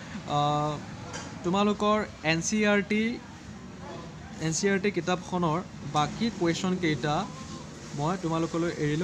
তোমালোকৰ NCERT কিতাপখনৰ বাকী কুৱেশ্যন কেইটা মই তোমালোকলৈ এৰিলোঁ.